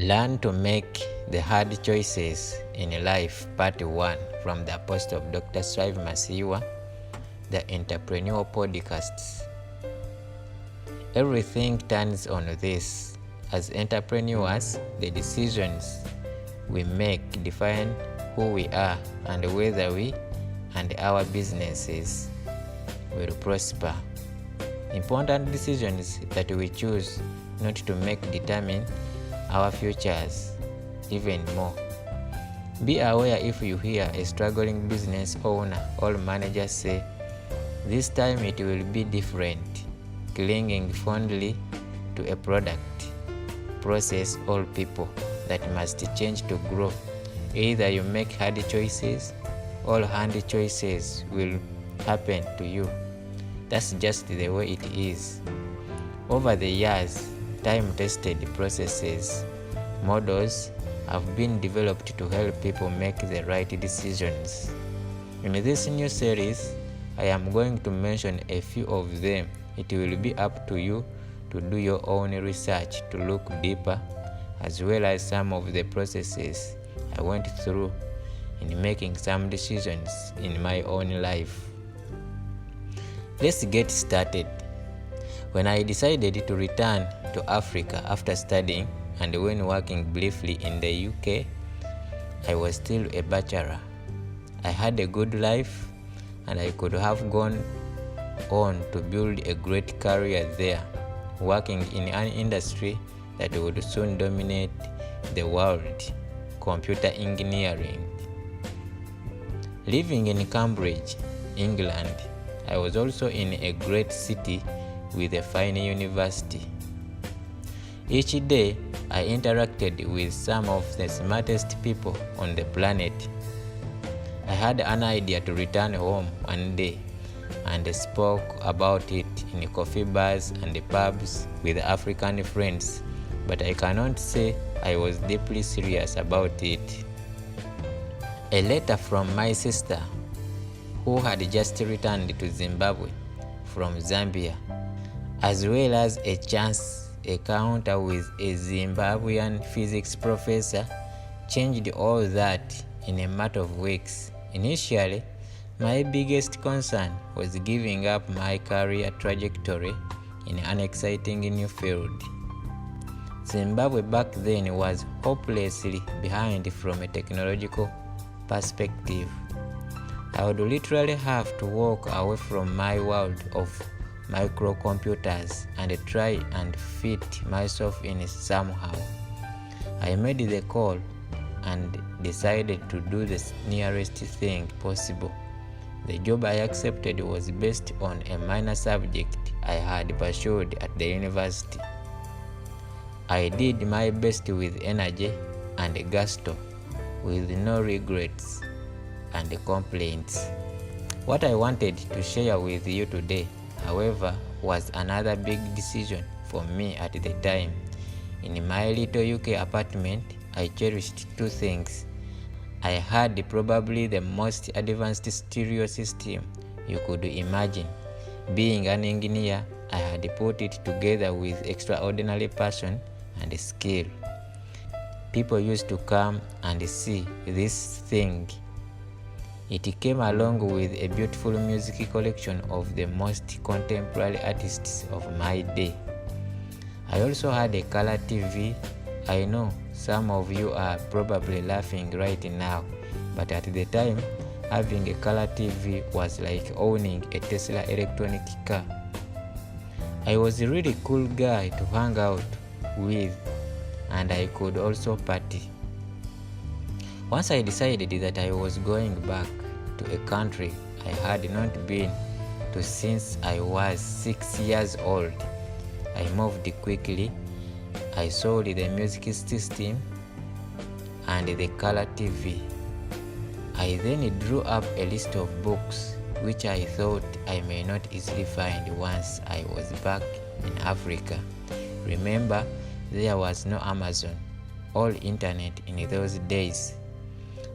Learn to make the hard choices in life, part 1, from the Apostle of Dr. Strive Masiwa, the Entrepreneur Podcasts. Everything turns on this. As entrepreneurs, the decisions we make define who we are and whether we and our businesses will prosper. Important decisions that we choose not to make determine our futures even more. Be aware if you hear a struggling business owner or manager say, "This time it will be different," clinging fondly to a product, process, or people that must change to grow. Either you make hard choices or hard choices will happen to you. That's just the way it is. Over the years, time-tested processes, models have been developed to help people make the right decisions. In this new series, I am going to mention a few of them. It will be up to you to do your own research to look deeper, as well as some of the processes I went through in making some decisions in my own life. Let's get started. When I decided to return to Africa after studying and when working briefly in the UK, I was still a bachelor. I had a good life and I could have gone on to build a great career there, working in an industry that would soon dominate the world, computer engineering. Living in Cambridge, England, I was also in a great city with a fine university. Each day, I interacted with some of the smartest people on the planet. I had an idea to return home one day and spoke about it in coffee bars and pubs with African friends, but I cannot say I was deeply serious about it. A letter from my sister, who had just returned to Zimbabwe from Zambia, as well as a chance encounter with a Zimbabwean physics professor, changed all that in a matter of weeks. Initially, my biggest concern was giving up my career trajectory in an exciting new field. Zimbabwe back then was hopelessly behind from a technological perspective. I would literally have to walk away from my world of microcomputers and try and fit myself in somehow. I made the call and decided to do the nearest thing possible. The job I accepted was based on a minor subject I had pursued at the university. I did my best with energy and gusto, with no regrets and complaints. What I wanted to share with you today, however, was another big decision for me at the time. In my little UK apartment, I cherished two things. I had probably the most advanced stereo system you could imagine. Being an engineer, I had put it together with extraordinary passion and skill. People used to come and see this thing. It came along with a beautiful music collection of the most contemporary artists of my day. I also had a color TV. I know some of you are probably laughing right now, but at the time, having a color TV was like owning a Tesla electronic car. I was a really cool guy to hang out with, and I could also party. Once I decided that I was going back to a country I had not been to since I was 6 years old, I moved quickly. I sold the music system and the color TV. I then drew up a list of books which I thought I may not easily find once I was back in Africa. Remember, there was no Amazon or internet in those days.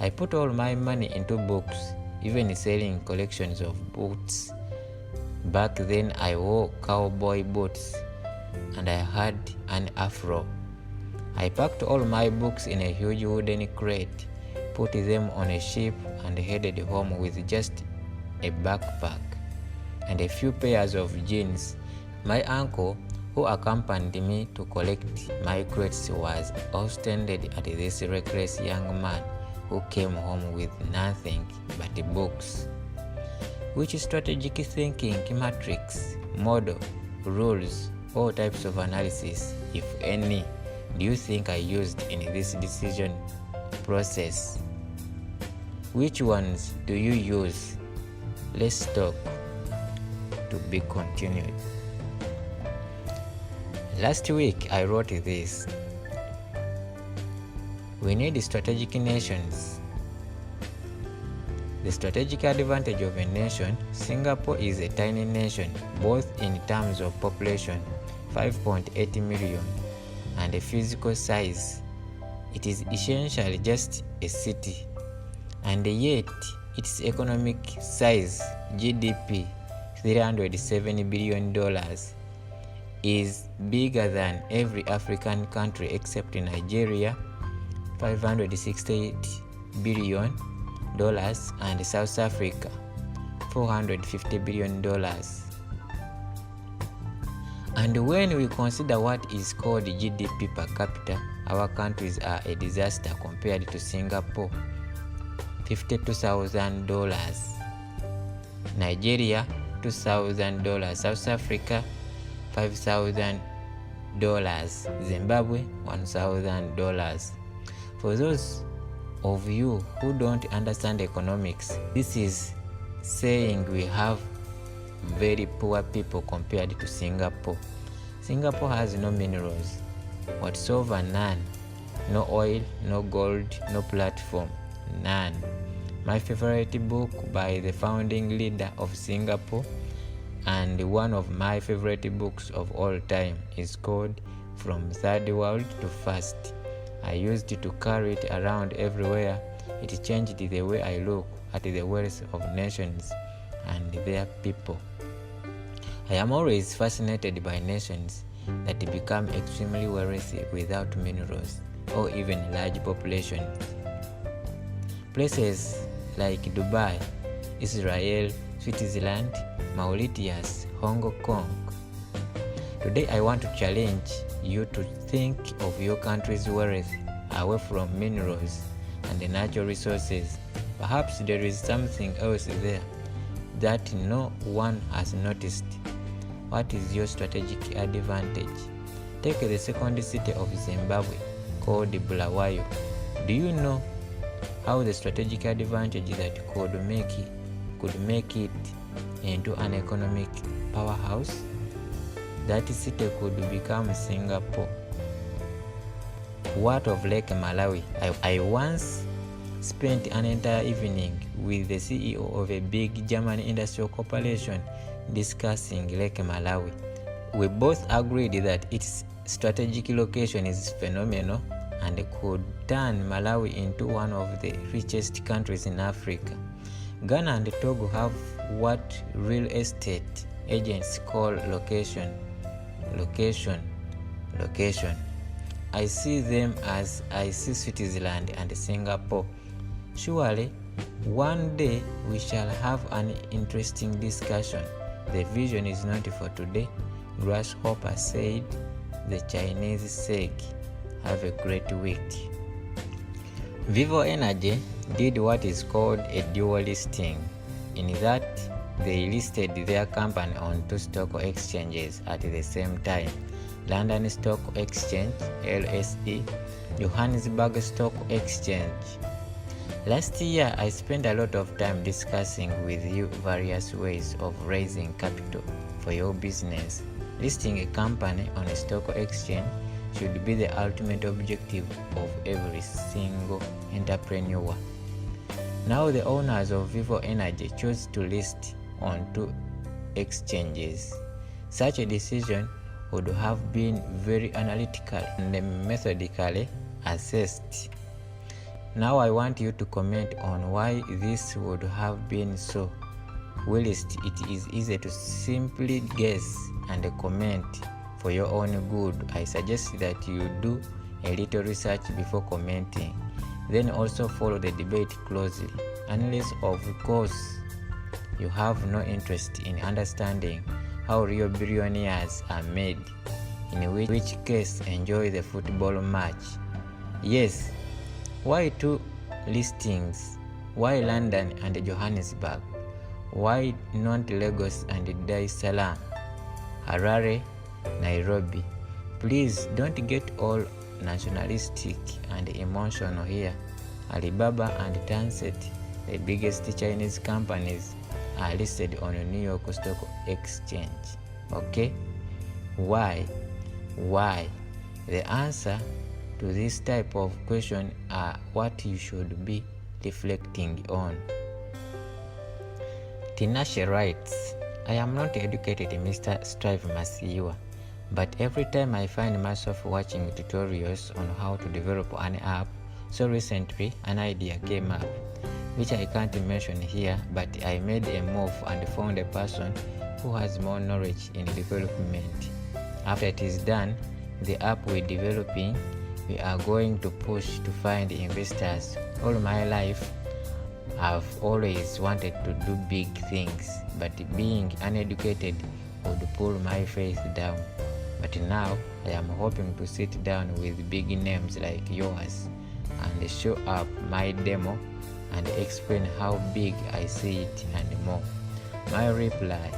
I put all my money into books, even selling collections of boots. Back then I wore cowboy boots and I had an afro. I packed all my books in a huge wooden crate, put them on a ship, and headed home with just a backpack and a few pairs of jeans. My uncle, who accompanied me to collect my crates, was astounded at this reckless young man who came home with nothing but books. Which strategic thinking matrix, model, rules, all types of analysis, if any, do you think I used in this decision process? Which ones do you use? Let's talk. To be continued. Last week I wrote this. We need strategic nations. The strategic advantage of a nation: Singapore is a tiny nation, both in terms of population, 5.8 million, and a physical size. It is essentially just a city, and yet its economic size, GDP, $307 billion, is bigger than every African country except Nigeria, $568 billion, and South Africa, $450 billion. And when we consider what is called GDP per capita, our countries are a disaster compared to Singapore, $52,000, Nigeria, $2,000, South Africa, $5,000, Zimbabwe, $1,000. For those of you who don't understand economics, this is saying we have very poor people compared to Singapore. Singapore has no minerals whatsoever, none. No oil, no gold, no platform, none. My favorite book by the founding leader of Singapore, and one of my favorite books of all time, is called From Third World to First. I used to carry it around everywhere. It changed the way I look at the wealth of nations and their people. I am always fascinated by nations that become extremely wealthy without minerals or even large populations. Places like Dubai, Israel, Switzerland, Mauritius, Hong Kong. Today I want to challenge you to think of your country's wealth away from minerals and the natural resources. Perhaps there is something else there that no one has noticed. What is your strategic advantage? Take the second city of Zimbabwe, called Bulawayo. Do you know how the strategic advantage that could make it into an economic powerhouse? That city could become Singapore. What of Lake Malawi? I once spent an entire evening with the CEO of a big German industrial corporation discussing Lake Malawi. We both agreed that its strategic location is phenomenal and could turn Malawi into one of the richest countries in Africa. Ghana and Togo have what real estate agents call location. I see them as I see Switzerland and Singapore. Surely, one day we shall have an interesting discussion. The vision is not for today. Grasshopper said, the Chinese said. Have a great week. Vivo Energy did what is called a dual listing, in that they listed their company on two stock exchanges at the same time: London Stock Exchange (LSE), Johannesburg Stock Exchange. Last year, I spent a lot of time discussing with you various ways of raising capital for your business. Listing a company on a stock exchange should be the ultimate objective of every single entrepreneur. Now the owners of Vivo Energy chose to list on two exchanges. Such a decision would have been very analytical and methodically assessed. Now I want you to comment on why this would have been so. Whilst it is easy to simply guess and comment for your own good, I suggest that you do a little research before commenting. Then also follow the debate closely, unless of course you have no interest in understanding how real billionaires are made, in which case enjoy the football match. Yes, why two listings? Why London and Johannesburg? Why not Lagos and Dar es Salaam, Harare, Nairobi? Please don't get all nationalistic and emotional here. Alibaba and Tencent, the biggest Chinese companies, are listed on the New York Stock Exchange. Okay? Why? The answer to this type of question are what you should be reflecting on. Tinashe writes, I am not educated, Mr. Strive Masiwa, but every time I find myself watching tutorials on how to develop an app, so recently an idea came up, which I can't mention here, but I made a move and found a person who has more knowledge in development. After it is done, the app we're developing, we are going to push to find investors. All my life, I've always wanted to do big things, but being uneducated would pull my faith down. But now I am hoping to sit down with big names like yours and show up my demo and explain how big I see it and more. My reply,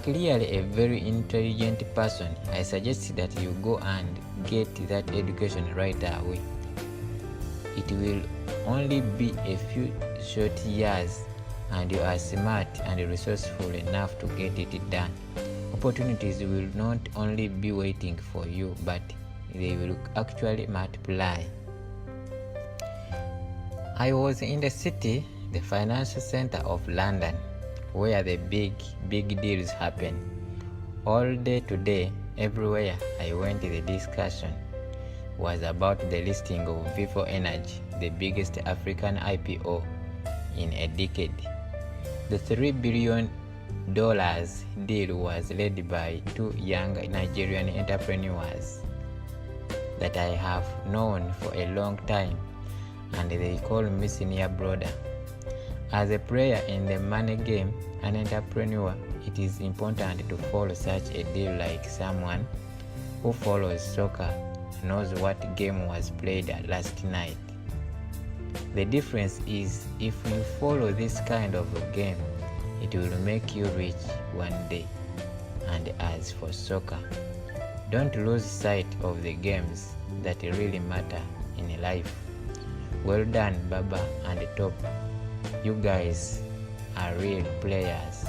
clearly a very intelligent person. I suggest that you go and get that education right away. It will only be a few short years and you are smart and resourceful enough to get it done. Opportunities will not only be waiting for you, but they will actually multiply. I was in the city, the financial center of London, where the big deals happen. All day today, everywhere I went, the discussion was about the listing of Vivo Energy, the biggest African IPO in a decade. The $3 billion deal was led by two young Nigerian entrepreneurs that I have known for a long time, and they call me senior brother. As a player in the money game, an entrepreneur, it is important to follow such a deal like someone who follows soccer knows what game was played last night. The difference is if you follow this kind of a game, it will make you rich one day. And as for soccer, don't lose sight of the games that really matter in life. Well done, Baba and Top. You guys are real players.